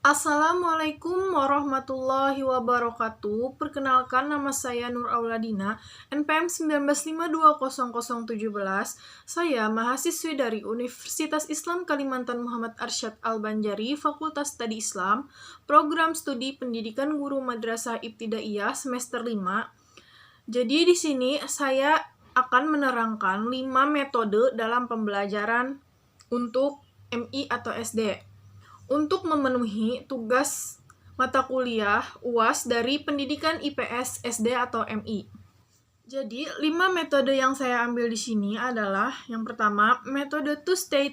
Assalamualaikum warahmatullahi wabarakatuh. Perkenalkan, nama saya Nur Auladina, NPM 19520017. Saya mahasiswi dari Universitas Islam Kalimantan Muhammad Arsyad Al-Banjari, Fakultas Studi Islam, Program Studi Pendidikan Guru Madrasah Ibtidaiyah semester 5. Jadi di sini saya akan menerangkan 5 metode dalam pembelajaran untuk MI atau SD. Untuk memenuhi tugas mata kuliah UAS dari pendidikan IPS, SD, atau MI. Jadi, 5 metode yang saya ambil di sini adalah yang pertama, metode to stay,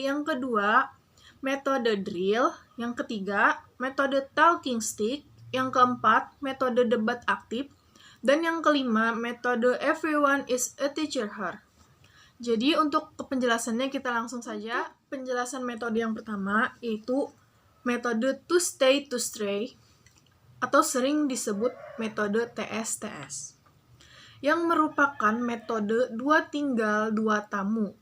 yang kedua, metode drill, yang ketiga, metode talking stick, yang keempat, metode debat aktif, dan yang kelima, metode everyone is a teacher here. Jadi untuk penjelasannya kita langsung saja. Penjelasan metode yang pertama yaitu metode to stay atau sering disebut metode TSTS, yang merupakan metode 2 tinggal 2 tamu.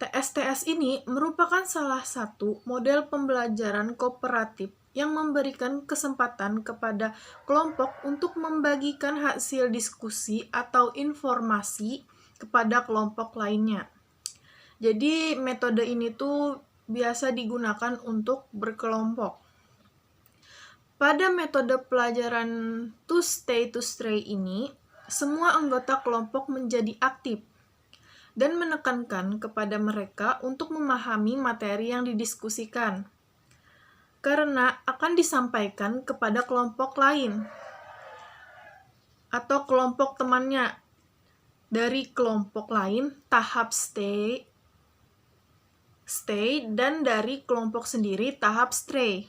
TSTS ini merupakan salah satu model pembelajaran kooperatif yang memberikan kesempatan kepada kelompok untuk membagikan hasil diskusi atau informasi kepada kelompok lainnya. Jadi metode ini tuh biasa digunakan untuk berkelompok. Pada metode pelajaran to stay ini, semua anggota kelompok menjadi aktif dan menekankan kepada mereka untuk memahami materi yang didiskusikan, karena akan disampaikan kepada kelompok lain atau kelompok temannya. Dari kelompok lain, tahap stay, dan dari kelompok sendiri, tahap stray.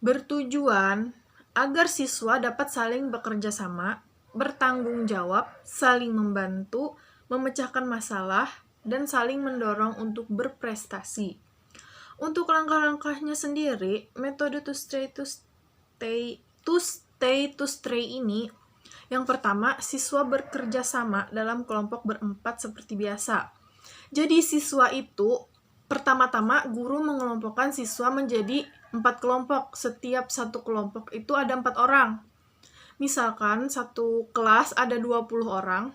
Bertujuan agar siswa dapat saling bekerja sama, bertanggung jawab, saling membantu, memecahkan masalah, dan saling mendorong untuk berprestasi. Untuk langkah-langkahnya sendiri, metode to stay ini, yang pertama, siswa bekerja sama dalam kelompok berempat seperti biasa. Jadi siswa itu, pertama-tama guru mengelompokkan siswa menjadi 4 kelompok. Setiap satu kelompok itu ada 4 orang. Misalkan satu kelas ada 20 orang,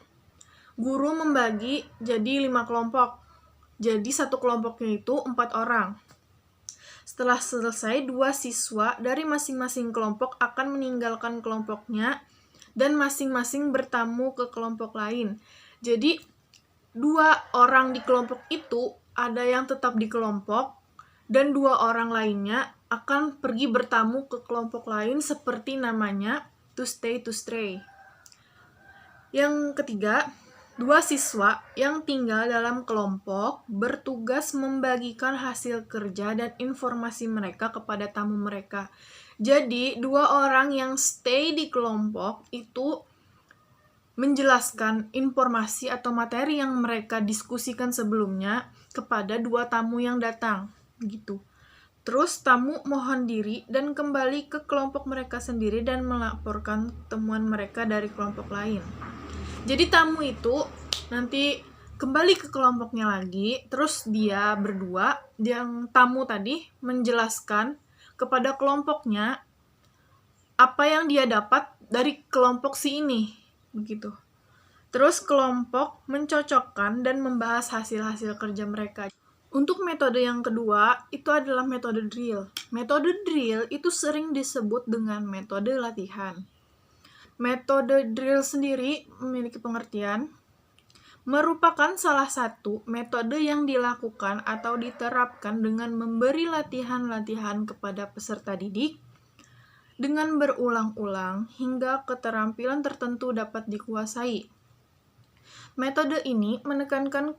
guru membagi jadi 5 kelompok. Jadi satu kelompoknya itu 4 orang. Setelah selesai, 2 siswa dari masing-masing kelompok akan meninggalkan kelompoknya dan masing-masing bertamu ke kelompok lain. Jadi 2 orang di kelompok itu ada yang tetap di kelompok dan 2 orang lainnya akan pergi bertamu ke kelompok lain, seperti namanya to stay. Yang ketiga, 2 siswa yang tinggal dalam kelompok bertugas membagikan hasil kerja dan informasi mereka kepada tamu mereka. Jadi, 2 orang yang stay di kelompok itu menjelaskan informasi atau materi yang mereka diskusikan sebelumnya kepada 2 tamu yang datang, gitu. Terus tamu mohon diri dan kembali ke kelompok mereka sendiri dan melaporkan temuan mereka dari kelompok lain. Jadi tamu itu nanti kembali ke kelompoknya lagi, terus dia berdua, yang tamu tadi menjelaskan kepada kelompoknya apa yang dia dapat dari kelompok si ini, begitu. Terus kelompok mencocokkan dan membahas hasil-hasil kerja mereka. Untuk metode yang kedua, itu adalah metode drill. Metode drill itu sering disebut dengan metode latihan. Metode drill sendiri memiliki pengertian merupakan salah satu metode yang dilakukan atau diterapkan dengan memberi latihan-latihan kepada peserta didik dengan berulang-ulang hingga keterampilan tertentu dapat dikuasai. Metode ini menekankan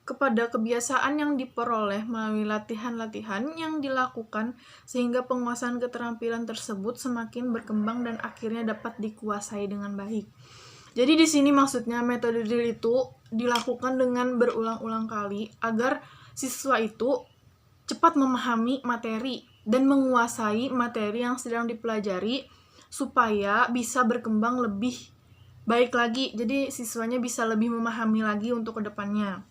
kepada kebiasaan yang diperoleh melalui latihan-latihan yang dilakukan sehingga penguasaan keterampilan tersebut semakin berkembang dan akhirnya dapat dikuasai dengan baik. Jadi di sini maksudnya metode drill itu dilakukan dengan berulang-ulang kali agar siswa itu cepat memahami materi dan menguasai materi yang sedang dipelajari supaya bisa berkembang lebih baik lagi. Jadi siswanya bisa lebih memahami lagi untuk kedepannya.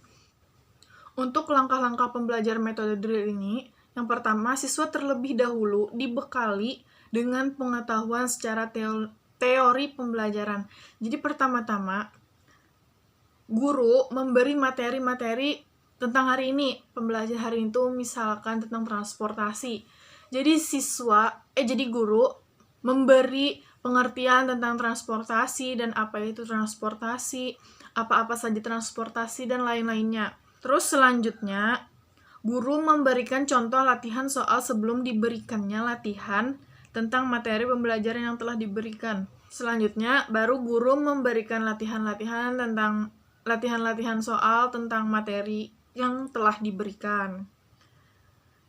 Untuk langkah-langkah pembelajaran metode drill ini, Yang pertama, siswa terlebih dahulu dibekali dengan pengetahuan secara teori pembelajaran. Jadi pertama-tama, guru memberi materi-materi tentang hari ini. Pembelajaran hari itu misalkan tentang transportasi. Jadi guru memberi pengertian tentang transportasi dan apa itu transportasi, apa-apa saja transportasi dan lain-lainnya. Terus selanjutnya, guru memberikan contoh latihan soal sebelum diberikannya latihan tentang materi pembelajaran yang telah diberikan. Selanjutnya, baru guru memberikan latihan-latihan soal tentang materi yang telah diberikan.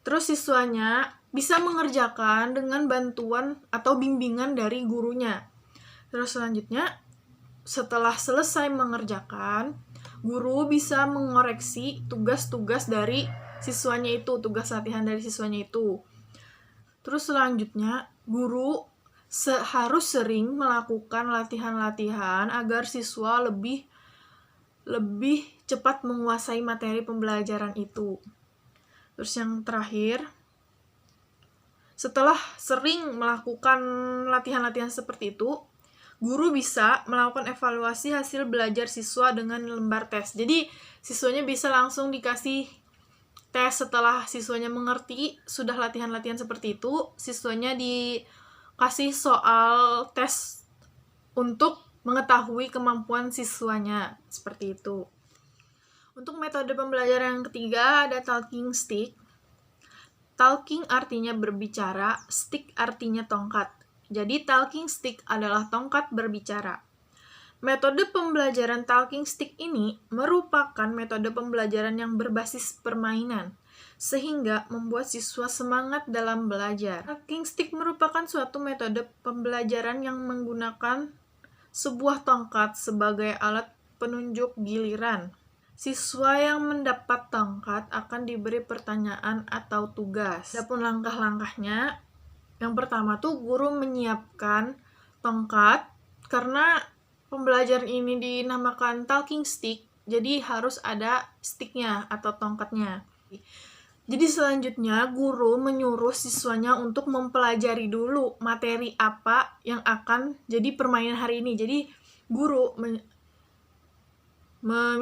Terus siswanya bisa mengerjakan dengan bantuan atau bimbingan dari gurunya. Terus selanjutnya, setelah selesai mengerjakan, guru bisa mengoreksi tugas-tugas dari siswanya itu, tugas latihan dari siswanya itu. Terus selanjutnya, guru harus sering melakukan latihan-latihan agar siswa lebih cepat menguasai materi pembelajaran itu. Terus yang terakhir, setelah sering melakukan latihan-latihan seperti itu, guru bisa melakukan evaluasi hasil belajar siswa dengan lembar tes. Jadi, siswanya bisa langsung dikasih tes setelah siswanya mengerti, sudah latihan-latihan seperti itu, siswanya dikasih soal tes untuk mengetahui kemampuan siswanya, seperti itu. Untuk metode pembelajaran yang ketiga ada talking stick. Talking artinya berbicara, stick artinya tongkat. Jadi talking stick adalah tongkat berbicara. Metode pembelajaran talking stick ini merupakan metode pembelajaran yang berbasis permainan, sehingga membuat siswa semangat dalam belajar. Talking stick merupakan suatu metode pembelajaran yang menggunakan sebuah tongkat sebagai alat penunjuk giliran. Siswa yang mendapat tongkat akan diberi pertanyaan atau tugas. Adapun langkah-langkahnya, yang pertama tuh guru menyiapkan tongkat, karena pembelajaran ini dinamakan talking stick, jadi harus ada sticknya atau tongkatnya. Jadi selanjutnya guru menyuruh siswanya untuk mempelajari dulu materi apa yang akan jadi permainan hari ini. Jadi guru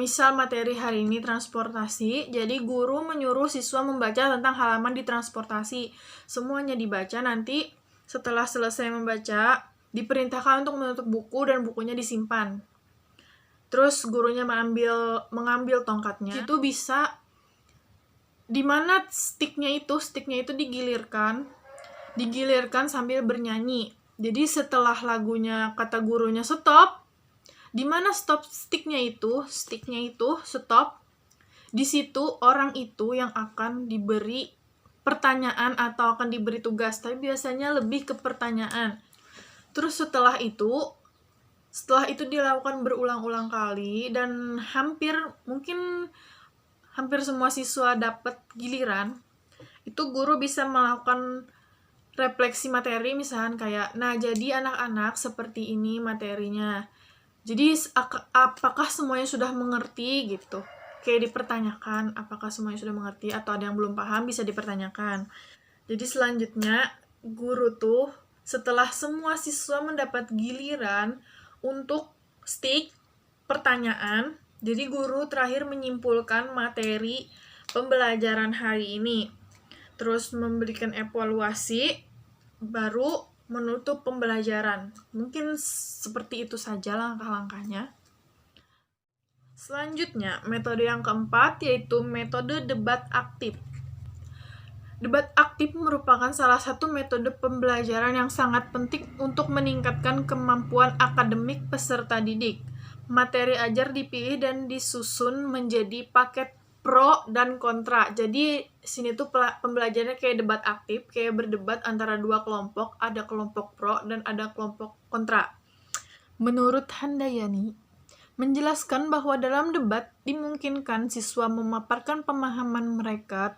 misal materi hari ini transportasi, jadi guru menyuruh siswa membaca tentang halaman di transportasi. Semuanya dibaca, nanti setelah selesai membaca, diperintahkan untuk menutup buku dan bukunya disimpan. Terus gurunya mengambil tongkatnya. Itu bisa di mana sticknya itu digilirkan sambil bernyanyi. Jadi setelah lagunya kata gurunya stop, di mana stop sticknya itu stop, di situ orang itu yang akan diberi pertanyaan atau akan diberi tugas, tapi biasanya lebih ke pertanyaan. Terus setelah itu dilakukan berulang-ulang kali dan hampir semua siswa dapat giliran, itu guru bisa melakukan refleksi materi, misalkan kayak, nah jadi anak-anak seperti ini materinya. Jadi apakah semuanya sudah mengerti gitu? Kayak dipertanyakan apakah semuanya sudah mengerti atau ada yang belum paham bisa dipertanyakan. Jadi selanjutnya guru tuh setelah semua siswa mendapat giliran untuk stick pertanyaan, jadi guru terakhir menyimpulkan materi pembelajaran hari ini. Terus memberikan evaluasi, baru menutup pembelajaran. Mungkin seperti itu saja langkah-langkahnya. Selanjutnya, metode yang keempat yaitu metode debat aktif. Debat aktif merupakan salah satu metode pembelajaran yang sangat penting untuk meningkatkan kemampuan akademik peserta didik. Materi ajar dipilih dan disusun menjadi paket pro dan kontra. Jadi sini tuh pembelajarannya kayak debat aktif, kayak berdebat antara dua kelompok, ada kelompok pro dan ada kelompok kontra. Menurut Handayani, menjelaskan bahwa dalam debat dimungkinkan siswa memaparkan pemahaman mereka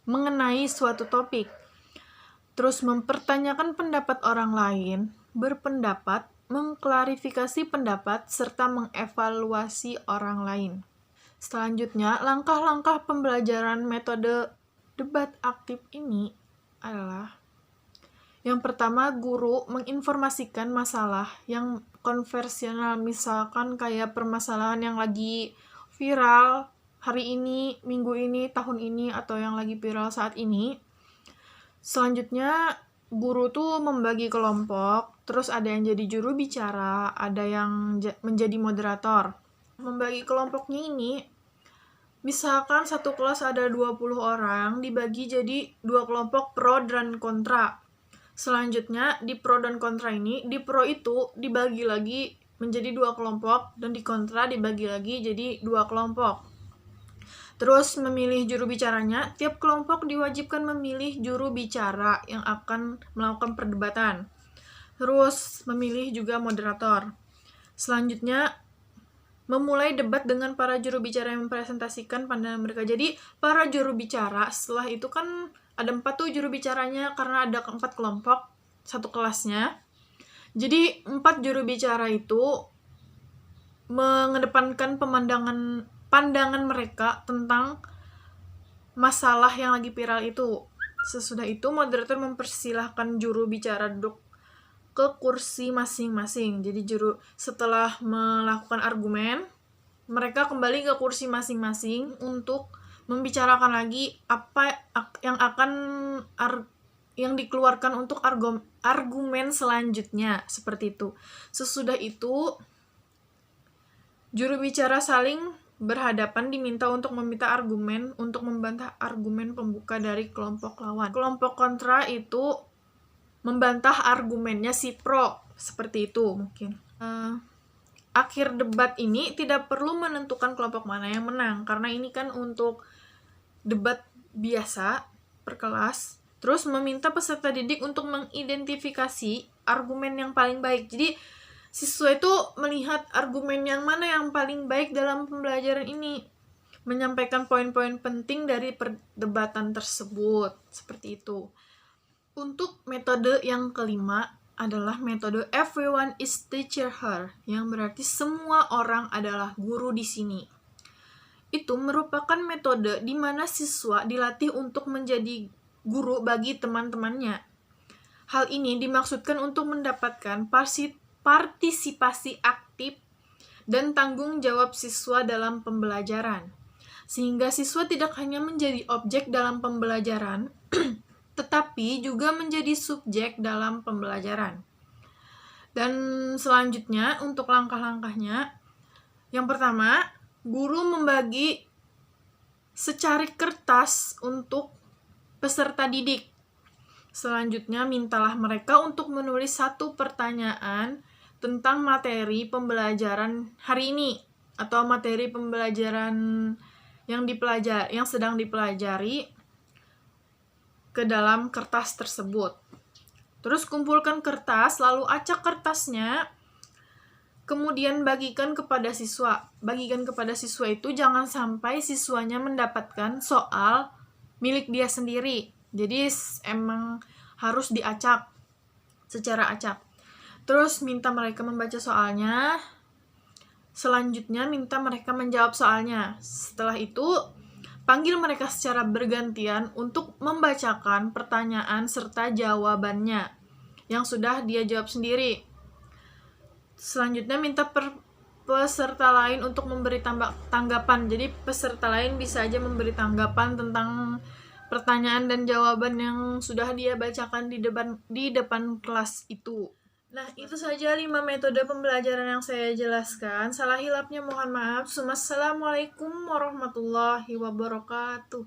mengenai suatu topik, terus mempertanyakan pendapat orang lain, berpendapat, mengklarifikasi pendapat, serta mengevaluasi orang lain. Selanjutnya, langkah-langkah pembelajaran metode debat aktif ini adalah yang pertama, guru menginformasikan masalah yang konversional, misalkan kayak permasalahan yang lagi viral hari ini, minggu ini, tahun ini, atau yang lagi viral saat ini. Selanjutnya, guru tuh membagi kelompok, terus ada yang jadi juru bicara, ada yang menjadi moderator. Membagi kelompoknya ini, misalkan satu kelas ada 20 orang, dibagi jadi 2 kelompok pro dan kontra. Selanjutnya, di pro dan kontra ini, di pro itu dibagi lagi menjadi 2 kelompok, dan di kontra dibagi lagi jadi 2 kelompok. Terus memilih juru bicaranya, tiap kelompok diwajibkan memilih juru bicara yang akan melakukan perdebatan. Terus memilih juga moderator. Selanjutnya, memulai debat dengan para juru bicara yang mempresentasikan pandangan mereka. Jadi, para juru bicara, setelah itu kan ada 4 tuh juru bicaranya karena ada 4 kelompok satu kelasnya. Jadi 4 juru bicara itu mengedepankan pandangan mereka tentang masalah yang lagi viral itu. Sesudah itu moderator mempersilahkan juru bicara duduk ke kursi masing-masing. Jadi setelah melakukan argumen, mereka kembali ke kursi masing-masing untuk membicarakan lagi apa yang dikeluarkan untuk argumen selanjutnya, seperti itu. Sesudah itu, juru bicara saling berhadapan diminta untuk meminta argumen untuk membantah argumen pembuka dari kelompok lawan. Kelompok kontra itu membantah argumennya si pro, seperti itu mungkin. Akhir debat ini tidak perlu menentukan kelompok mana yang menang, karena ini kan untuk debat biasa per kelas. Terus meminta peserta didik untuk mengidentifikasi argumen yang paling baik. Jadi siswa itu melihat argumen yang mana yang paling baik dalam pembelajaran ini, menyampaikan poin-poin penting dari perdebatan tersebut, seperti itu. Untuk metode yang kelima adalah metode everyone is teacher here, yang berarti semua orang adalah guru di sini. Itu merupakan metode di mana siswa dilatih untuk menjadi guru bagi teman-temannya. Hal ini dimaksudkan untuk mendapatkan partisipasi aktif dan tanggung jawab siswa dalam pembelajaran. Sehingga siswa tidak hanya menjadi objek dalam pembelajaran, tetapi juga menjadi subjek dalam pembelajaran. Dan selanjutnya, untuk langkah-langkahnya, yang pertama, guru membagi secari kertas untuk peserta didik. Selanjutnya, mintalah mereka untuk menulis 1 pertanyaan tentang materi pembelajaran hari ini, atau materi pembelajaran yang sedang dipelajari ke dalam kertas tersebut. Terus kumpulkan kertas, lalu acak kertasnya, kemudian bagikan kepada siswa. Bagikan kepada siswa itu jangan sampai siswanya mendapatkan soal milik dia sendiri. Jadi emang harus diacak secara acak. Terus minta mereka membaca soalnya. Selanjutnya minta mereka menjawab soalnya. Setelah itu panggil mereka secara bergantian untuk membacakan pertanyaan serta jawabannya yang sudah dia jawab sendiri. Selanjutnya minta peserta lain untuk memberi tanggapan. Jadi peserta lain bisa aja memberi tanggapan tentang pertanyaan dan jawaban yang sudah dia bacakan di depan kelas itu. Nah, itu saja 5 metode pembelajaran yang saya jelaskan. Salah hilapnya mohon maaf. Assalamualaikum warahmatullahi wabarakatuh.